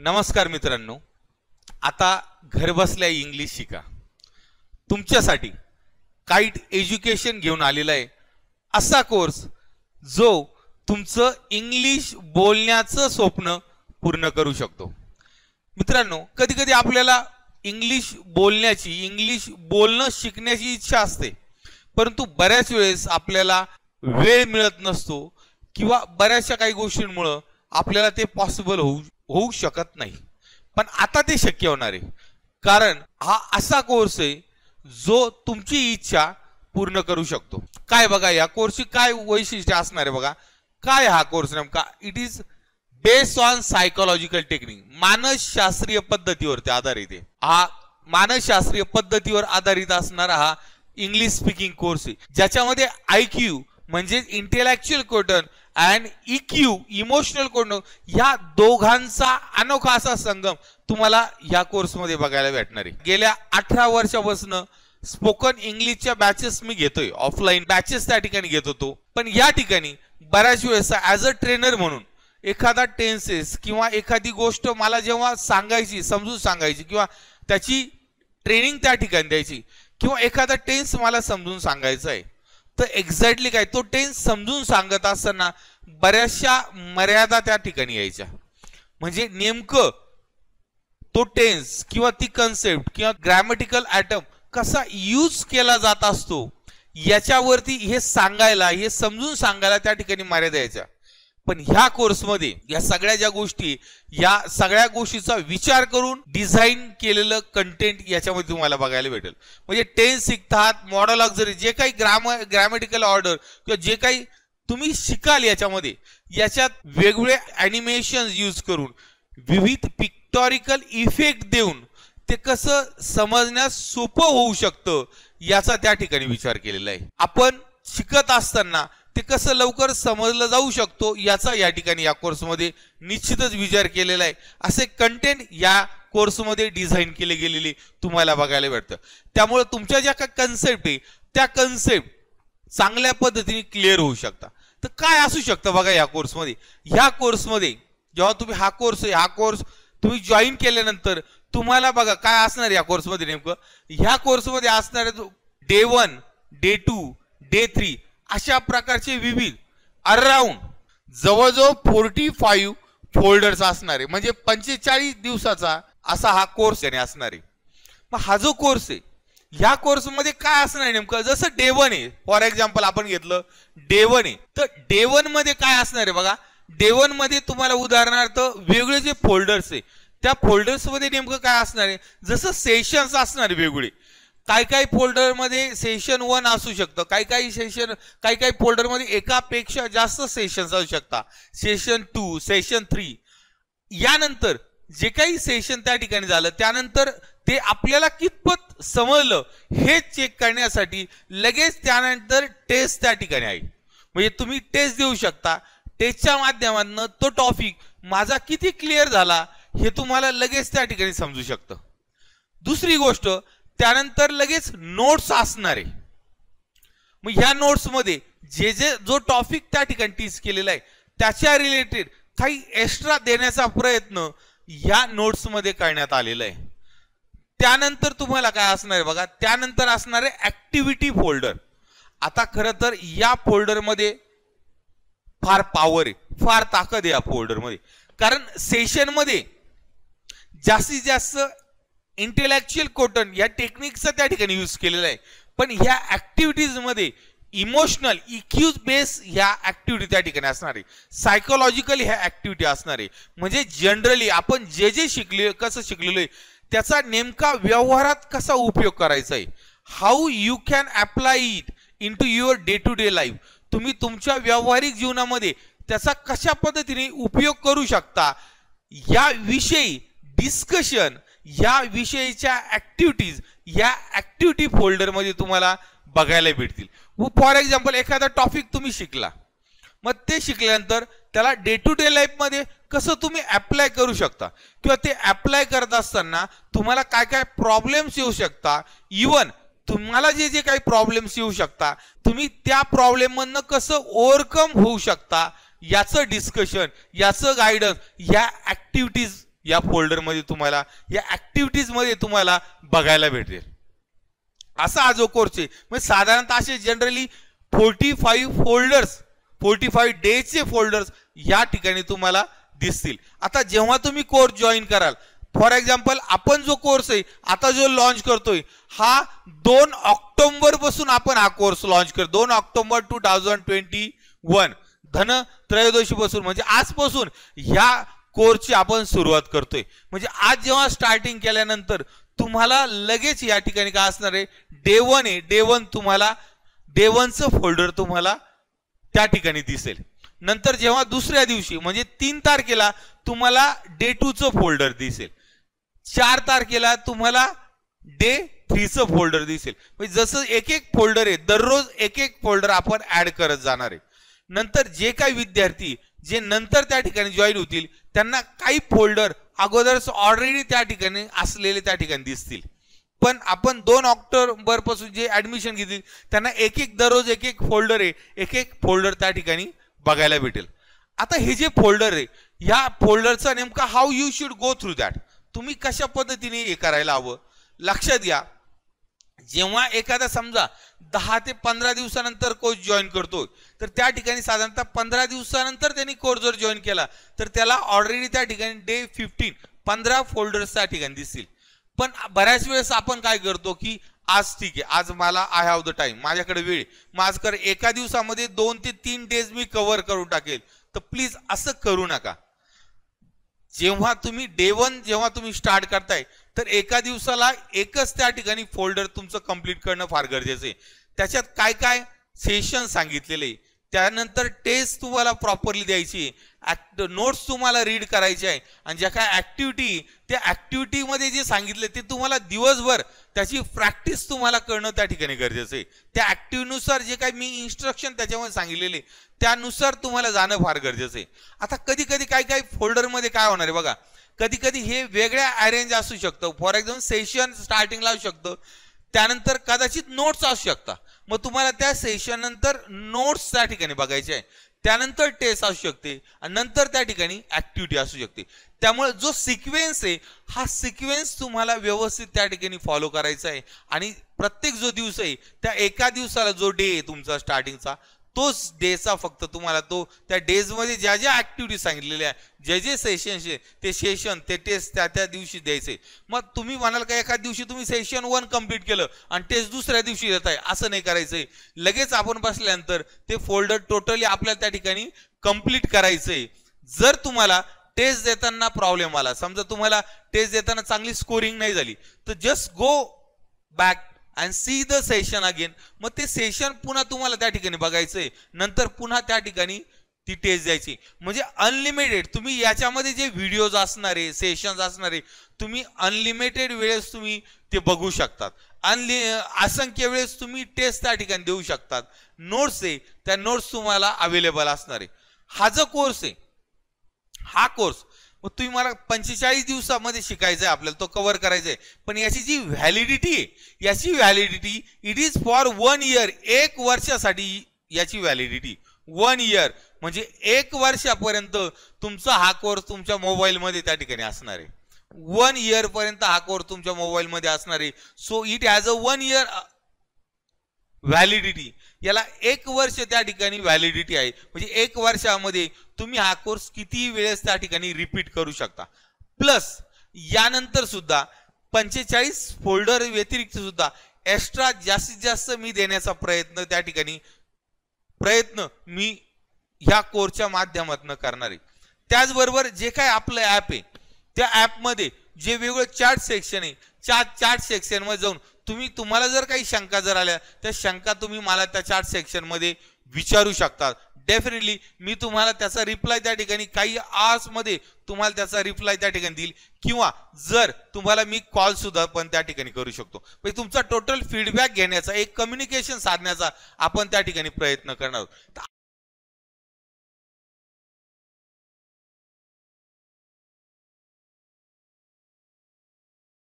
नमस्कार मित्रांनो, आता घरबसल्या इंग्लिश शिका. तुमच्यासाठी काइट एज्युकेशन घेऊन आलेला आहे असा कोर्स जो तुमचं इंग्लिश बोलण्याचं स्वप्न पूर्ण करू शकतो. मित्रांनो, कधी कधी आपल्याला इंग्लिश बोलणं शिकण्याची इच्छा असते, परंतु बऱ्याच वेळेस आपल्याला वेळ मिळत नसतो किंवा बऱ्याचशा काही गोष्टींमुळे आपल्याला ते पॉसिबल होऊ शकत नाही. पण आता ते शक्य होणार आहे, कारण हा असा कोर्स आहे जो तुमची इच्छा पूर्ण करू शकतो. काय बघा, या कोर्सची काय वैशिष्ट्य असणार आहे बघा. काय हा कोर्स नेमका? It is based on psychological technique. मानसशास्त्रीय पद्धतीवर आधारित आहे. हा मानसशास्त्रीय पद्धतीवर आधारित असणारा हा इंग्लिश स्पीकिंग कोर्स आहे, ज्याच्यामध्ये IQ म्हणजे इंटेलेक्च्युअल क्वोटंट अँड EQ इमोशनल क्वोटंट या दोघांचा अनोखा असा संगम तुम्हाला या कोर्समध्ये बघायला भेटणार आहे. गेल्या 18 वर्षापासून स्पोकन इंग्लिशच्या बॅचेस मी घेतोय, ऑफलाईन बॅचेस त्या ठिकाणी घेत होतो. पण या ठिकाणी बऱ्याच वेळेस ॲज अ ट्रेनर म्हणून एखादा टेन्सेस किंवा एखादी गोष्ट मला जेव्हा सांगायची, समजून सांगायची किंवा त्याची ट्रेनिंग त्या ठिकाणी द्यायची, किंवा एखादा टेन्स मला समजून सांगायचा आहे, तर एक्झॅक्टली काय तो टेन्स समजून सांगत असताना बऱ्याचशा मर्यादा त्या ठिकाणी यायच्या. म्हणजे नेमकं तो टेन्स किंवा ती कन्सेप्ट किंवा ग्रॅमॅटिकल ॲटम कसा यूज केला जात असतो याच्यावरती हे समजून सांगायला त्या ठिकाणी मर्यादा यायच्या. पण ह्या कोर्समध्ये या सगळ्या गोष्टीचा विचार करून डिझाईन केलेलं कंटेंट याच्यामध्ये तुम्हाला बघायला भेटेल. म्हणजे टेन्स शिकतात, मॉडल ऑक्झरी, जे काही ग्रॅमॅटिकल ऑर्डर किंवा जे काही तुम्ही शिकाल याच्यात वेगवेगळे ॲनिमेशन यूज करून, विविध पिक्टोरिकल इफेक्ट देऊन ते कसं समजण्यास सोपं होऊ शकतं याचा त्या ठिकाणी विचार केलेला आहे. आपण शिकत असताना ते कसं लवकर समजलं जाऊ शकतो याचा या ठिकाणी या कोर्समध्ये निश्चितच विचार केलेला आहे. असे कंटेंट या कोर्समध्ये डिझाईन केले गेलेले तुम्हाला बघायला भेटतं. त्यामुळे तुमच्या ज्या काही कन्सेप्ट आहे त्या कन्सेप्ट चांगल्या पद्धतीने क्लिअर होऊ शकतात. तर काय असू शकतं बघा या कोर्समध्ये. ह्या कोर्समध्ये जेव्हा तुम्ही हा कोर्स तुम्ही जॉईन केल्यानंतर तुम्हाला बघा काय असणार या कोर्समध्ये. नेमकं ह्या कोर्समध्ये असणारे डे 1, डे 2, डे 3 अशा प्रकारचे विविध अराउंड जवळजवळ 45 फोल्डर्स असणारे, म्हणजे 45 दिवसाचा असा हा कोर्स असणार आहे. मग हा जो कोर्स आहे, ह्या कोर्समध्ये काय असणार आहे नेमकं, जसं डे 1 आहे, फॉर एक्झाम्पल आपण घेतलं डे 1 आहे, तर डे 1 मध्ये काय असणार आहे बघा. डे 1 मध्ये तुम्हाला उदाहरणार्थ वेगवेगळे जे फोल्डर्स आहे त्या फोल्डर्स मध्ये नेमकं काय असणार आहे, जसं सेशन्स असणार आहे वेगवेगळे. काही फोल्डर मध्ये सेशन 1 असू शकतं, काही फोल्डर मध्ये एकापेक्षा जास्त सेशन्स असू शकतात, सेशन 2, सेशन 3. यानंतर जे काही सेशन त्या ठिकाणी झालं त्यानंतर ते आपल्याला कितपत समजलं हे चेक करण्यासाठी लगेच त्यानंतर टेस्ट त्या ठिकाणी आहे. म्हणजे तुम्ही टेस्ट देऊ शकता. टेस्टच्या माध्यमातून तो टॉपिक माझा किती क्लिअर झाला हे तुम्हाला लगेच त्या ठिकाणी समजू शकतं. दुसरी गोष्ट, त्यानंतर लगेच नोट्स असणार आहे. मग ह्या नोट्स मध्ये जो टॉपिक त्या ठिकाणी टीच केलेला आहे त्याच्या रिलेटेड काही एक्स्ट्रा देण्याचा प्रयत्न या नोट्स मध्ये करण्यात आलेला आहे. त्यानंतर तुम्हाला काय असणार आहे बघा, त्यानंतर असणार आहे ऍक्टिव्हिटी फोल्डर. आता खरं तर या फोल्डर मध्ये फार पॉवर आहे, फार ताकद आहे या फोल्डर मध्ये. कारण सेशन मध्ये जास्तीत जास्त इंटेलेक्च्युअल क्वोटंट या टेक्निकचा त्या ठिकाणी यूज केलेला आहे. पण ह्या ऍक्टिव्हिटीज मध्ये इमोशनल EQ बेस ह्या ऍक्टिव्हिटी त्या ठिकाणी असणार आहे, सायकोलॉजिकल ह्या ऍक्टिव्हिटी असणार आहे. म्हणजे जनरली आपण जे शिकले, कसं शिकलेलो आहे त्याचा नेमका व्यवहारात कसा उपयोग करायचा आहे, how you can apply it in to your day to day life. तुम्ही तुमच्या व्यावहारिक जीवनामध्ये त्याचा कशा पद्धतीने उपयोग करू शकता याविषयी डिस्कशन, या विषयीच्या ऍक्टिव्हिटीज या ऍक्टिव्हिटी फोल्डर मध्ये तुम्हाला बघायला भेटतील. फॉर एक्झाम्पल एखादा टॉपिक तुम्ही शिकला, मग ते शिकल्यानंतर त्याला डे टू डे लाईफ मध्ये कसं तुम्ही अप्लाय करू शकता, किंवा ते अप्लाय करत असताना तुम्हाला काय प्रॉब्लेम्स येऊ शकता, इवन तुम्हाला जे काही प्रॉब्लेम्स येऊ शकता तुम्ही त्या प्रॉब्लेम मधनं कसं ओव्हरकम होऊ शकता याचं डिस्कशन, याचं गायडन्स या ऍक्टिव्हिटीज या फोल्डरमध्ये तुम्हाला या ऍक्टिव्हिटीज मध्ये तुम्हाला बघायला भेटेल. असा हा जो कोर्स आहे म्हणजे साधारणतः असे जनरली 45 फोल्डर्स 45 डेजचे फोल्डर्स या ठिकाणी तुम्हाला दिसतील. आता जेव्हा तुम्ही कोर्स जॉईन कराल, फॉर एक्झाम्पल आपण जो कोर्स आहे आता जो लॉन्च करतोय हा 2 ऑक्टोबर पासून आपण हा कोर्स लॉन्च करतो. 2 ऑक्टोबर 2021 धन त्रयोदशी पासून म्हणजे आजपासून ह्या कोर्सची आपण सुरुवात करतोय. म्हणजे आज जेव्हा स्टार्टिंग केल्यानंतर तुम्हाला लगेच या ठिकाणी काय असणार आहे, डे 1 आहे. डे 1 तुम्हाला डे 1चं फोल्डर तुम्हाला त्या ठिकाणी दिसेल. नंतर जेव्हा दुसऱ्या दिवशी म्हणजे 3 तारखेला तुम्हाला डे 2चं फोल्डर दिसेल. 4 तारखेला तुम्हाला डे 3चं फोल्डर दिसेल. म्हणजे जसं एक एक फोल्डर आहे दररोज एक एक फोल्डर आपण ऍड करत जाणार आहे. नंतर जे काही विद्यार्थी जे नंतर त्या ठिकाणी जॉईन होतील त्यांना काही फोल्डर अगोदरच ऑलरेडी त्या ठिकाणी असलेले त्या ठिकाणी दिसतील. पण आपण 2 ऑक्टोबर पासून जे ऍडमिशन घेतील त्यांना एक एक दररोज एक एक फोल्डर आहे एक एक फोल्डर त्या ठिकाणी बघायला भेटेल. आता हे जे फोल्डर आहे या फोल्डरचा नेमका how you should go through that, तुम्ही कशा पद्धतीने हे करायला हवं लक्षात घ्या. जेव्हा एखादा समजा 10 ते 15 दिवसानंतर कोर्स जॉईन करतो तर त्या ठिकाणी साधारणतः 15 दिवसानंतर त्यांनी कोर्स जर जॉईन केला तर त्याला ऑलरेडी त्या ठिकाणी डे 15 फोल्डर्स त्या ठिकाणी दिसतील. पण बऱ्याच वेळेस आपण काय करतो की आज ठीक आहे, आज मला आय हॅव द टाइम, माझ्याकडे वेळ, माझ्याकडे एका दिवसामध्ये 2 ते 3 डेज मी कव्हर करून टाकेल. तर प्लीज असं करू नका. जेव्हा तुम्ही डे 1 जेव्हा तुम्ही स्टार्ट करताय तर एका दिवसाला एकच त्या ठिकाणी फोल्डर तुमचं कंप्लीट करणं फार गरजेचं आहे. त्याच्यात काय काय सेशन सांगितलेले, त्यानंतर टेस्ट तुम्हाला प्रॉपरली द्यायची, नोट्स तुम्हाला रीड करायचे आहे आणि ज्या काय ऍक्टिव्हिटी त्या ऍक्टिव्हिटीमध्ये जे सांगितले ते तुम्हाला दिवसभर त्याची प्रॅक्टिस तुम्हाला करणं त्या ठिकाणी गरजेचं आहे. त्या ऍक्टिव्हिटीनुसार जे काही मी इन्स्ट्रक्शन त्याच्यामध्ये सांगितलेले त्यानुसार तुम्हाला जाणं फार गरजेचं आहे. आता कधी कधी काही फोल्डरमध्ये काय होणार आहे बघा, कधी कधी हे वेगळ्या अरेंज असू शकतं. फॉर एक्झाम्पल सेशन स्टार्टिंगला असू शकतं, त्यानंतर कदाचित नोट्स असू शकतात. मग तुम्हाला त्या सेशन नंतर नोट्स त्या ठिकाणी बघायचे आहे, त्यानंतर टेस्ट असू शकते आणि नंतर त्या ठिकाणी ऍक्टिव्हिटी असू शकते. त्यामुळे जो सिक्वेन्स आहे हा सिक्वेन्स तुम्हाला व्यवस्थित त्या ठिकाणी फॉलो करायचा आहे आणि प्रत्येक जो दिवस आहे त्या एका दिवसाला जो डे आहे तुमचा स्टार्टिंगचा तोच डेचा फक्त तुम्हाला तो त्या डेजमध्ये ज्या ज्या ऍक्टिव्हिटी सांगितलेल्या जे जे सेशन्स आहे ते सेशन ते टेस्ट त्या त्या दिवशी द्यायचे. मग तुम्ही म्हणाल का एका दिवशी तुम्ही सेशन 1 कंप्लीट केलं आणि टेस्ट दुसऱ्या दिवशी देताय, असं नाही करायचंय. लगेच आपण बसल्यानंतर ते फोल्डर टोटली आपल्याला त्या ठिकाणी कंप्लीट करायचंय. जर तुम्हाला टेस्ट देताना प्रॉब्लेम आला, समजा तुम्हाला टेस्ट देताना चांगली स्कोरिंग नाही झाली, तर just go back and see the session again. मग ते सेशन पुन्हा तुम्हाला त्या ठिकाणी बघायचंय, नंतर पुन्हा त्या ठिकाणी ती टेस्ट द्यायची. म्हणजे अनलिमिटेड तुम्ही याच्यामध्ये जे व्हिडिओज असणारे सेशन्स असणारे तुम्ही अनलिमिटेड वेळेस तुम्ही ते बघू शकतात. असंख्य वेळेस तुम्ही टेस्ट त्या ठिकाणी देऊ शकतात. नोट्स आहे त्या नोट्स तुम्हाला अवेलेबल असणार आहे. हा जो कोर्स आहे हा कोर्स मग तुम्ही मला 45 दिवसामध्ये शिकायचं आहे, आपल्याला तो कव्हर करायचा आहे. पण याची जी व्हॅलिडिटी आहे याची validity it is for 1 year. 1 वर्षासाठी याची व्हॅलिडिटी 1 इयर म्हणजे 1 वर्षापर्यंत तुमचा हा कोर्स तुमच्या मोबाईलमध्ये त्या ठिकाणी असणार आहे. 1 इयर पर्यंत हा कोर्स तुमच्या मोबाईलमध्ये असणार आहे. So it has a 1 year validity. याला 1 वर्ष त्या ठिकाणी व्हॅलिडिटी आहे. म्हणजे 1 वर्षामध्ये तुम्ही हा कोर्स किती वेळेस त्या ठिकाणी रिपीट करू शकता. प्लस यानंतर सुद्धा 45 फोल्डर व्यतिरिक्त सुद्धा एक्स्ट्रा जास्तीत जास्त मी देण्याचा प्रयत्न मी ह्या कोर्सच्या माध्यमातून करणार आहे. त्याचबरोबर जे काय आपलं ऍप आहे त्या ऍपमध्ये जे वेगवेगळे चार्ट सेक्शन आहे चार्ट सेक्शन मध्ये जाऊन तुम्हाला जर काही शंका जर आल्या त्या शंका तुम्ही मला त्या चार्ट सेक्शन मध्ये विचारू शकता. डेफिनेटली मी तुम्हाला त्याचा रिप्लाय त्या ठिकाणी काही आवर्स मध्ये तुम्हाला त्याचा रिप्लाय त्या ठिकाणी देईल किंवा जर तुम्हाला मी कॉल सुद्धा पण त्या ठिकाणी करू शकतो. म्हणजे तुमचा टोटल फीडबॅक घेण्याचा एक कम्युनिकेशन साधण्याचा आपण त्या ठिकाणी प्रयत्न करणार आहोत.